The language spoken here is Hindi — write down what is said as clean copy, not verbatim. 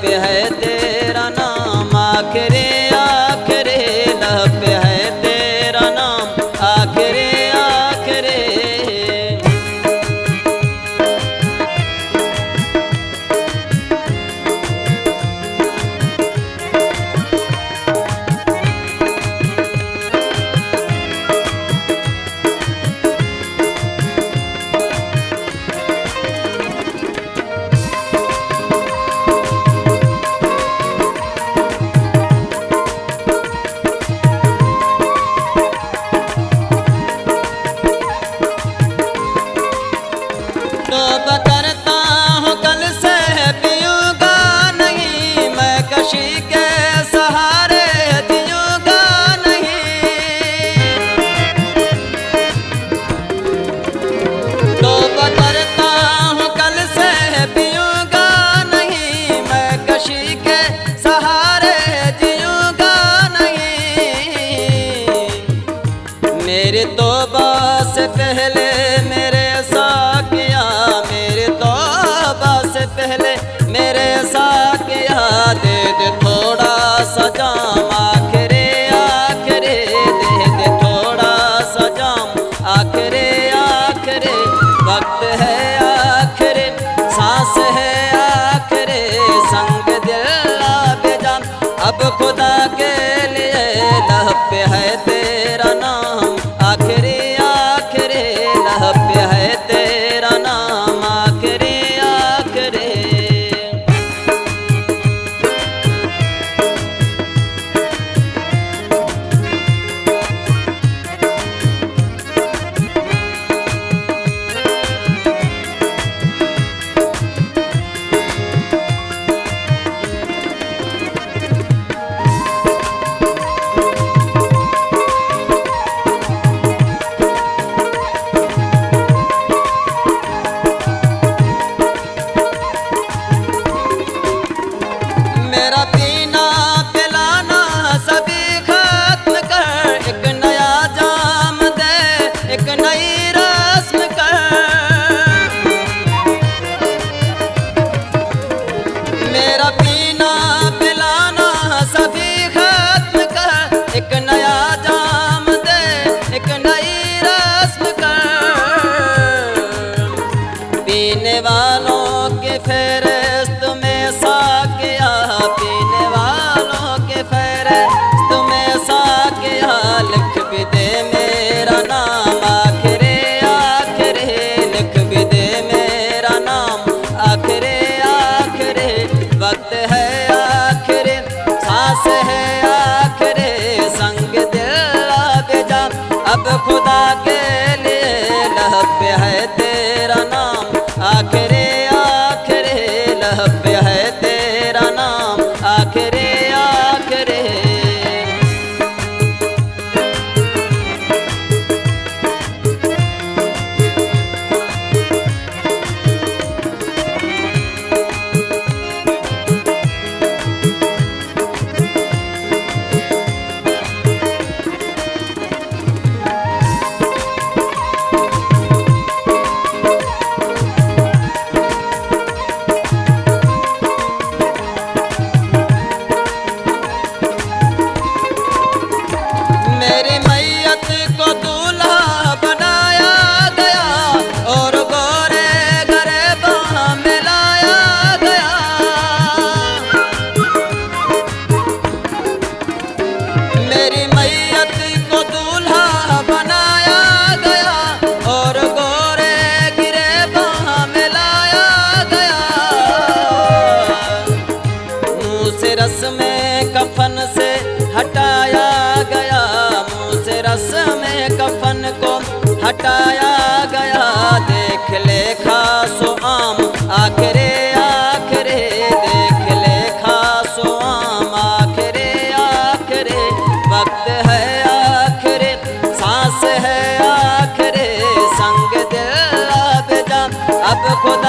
पे है तेरा नाम, आखिरी आखिरी लह पे है तेरा नाम, आखिरी आखिरी। तौबा करता हूँ कल से पीऊँगा नहीं, मैं कशी के सहारे जीऊँगा नहीं। तौबा करता हूँ कल से पीऊँगा नहीं, मैं कशी के सहारे जीऊँगा नहीं। मेरी तौबा से पहले मेरे साकिया, मेरे तौबा से पहले मेरे साकिया, दे दे थोड़ा सा जाम, आखिरी आखिरी दे दे थोड़ा सा जाम, आखिरी आखिरी। वक्त है आखिरी, सांस है आखिरी, संग दिल बेजान, अब खुदा के लिए लह पे है तेरा नाम, आखिरी आखिरी लह पे है तेरा नाम, आखिरी आखिरी। मेरा पीना पिलाना सभी खत्म कर, एक नया जाम दे, एक नई रस्म कर। मेरा पीना पिलाना सभी खत्म कर, एक नया जाम दे, एक नई रस्म कर। पीने वालों के फेरिस्त में साकिया, पीने वालों के फेरिस्त में साकिया, लिख भी दे मेरा नाम, आखिरी आखिरी लिख भी दे मेरा नाम, आखिरी आखिरी। वक्त है आखिरी, सांस है आखिरी, संग दिल बेजान, अब खुदा के लिए लह पे है तेरा नाम, आखिरी आखिरी लह पे है तेरा नाम, आखिरी आखिरी। मेरी मैयत को दूल्हा बनाया गया और गोरे गरीबा में लाया गया। मेरी मैयत को दूल्हा बनाया गया और गोरे गरीबा में लाया गया। मुँह से रस्म कफन से हटाया गया, मुँह से रस्म कफन को हटाया गया। देख ले खासो आम, आखिरी आखिरी देख ले खासो आम, आखिरी आखिरी। वक्त है आखिरी, सांस है आखिरी, संग दिल बेजान, अब खुदा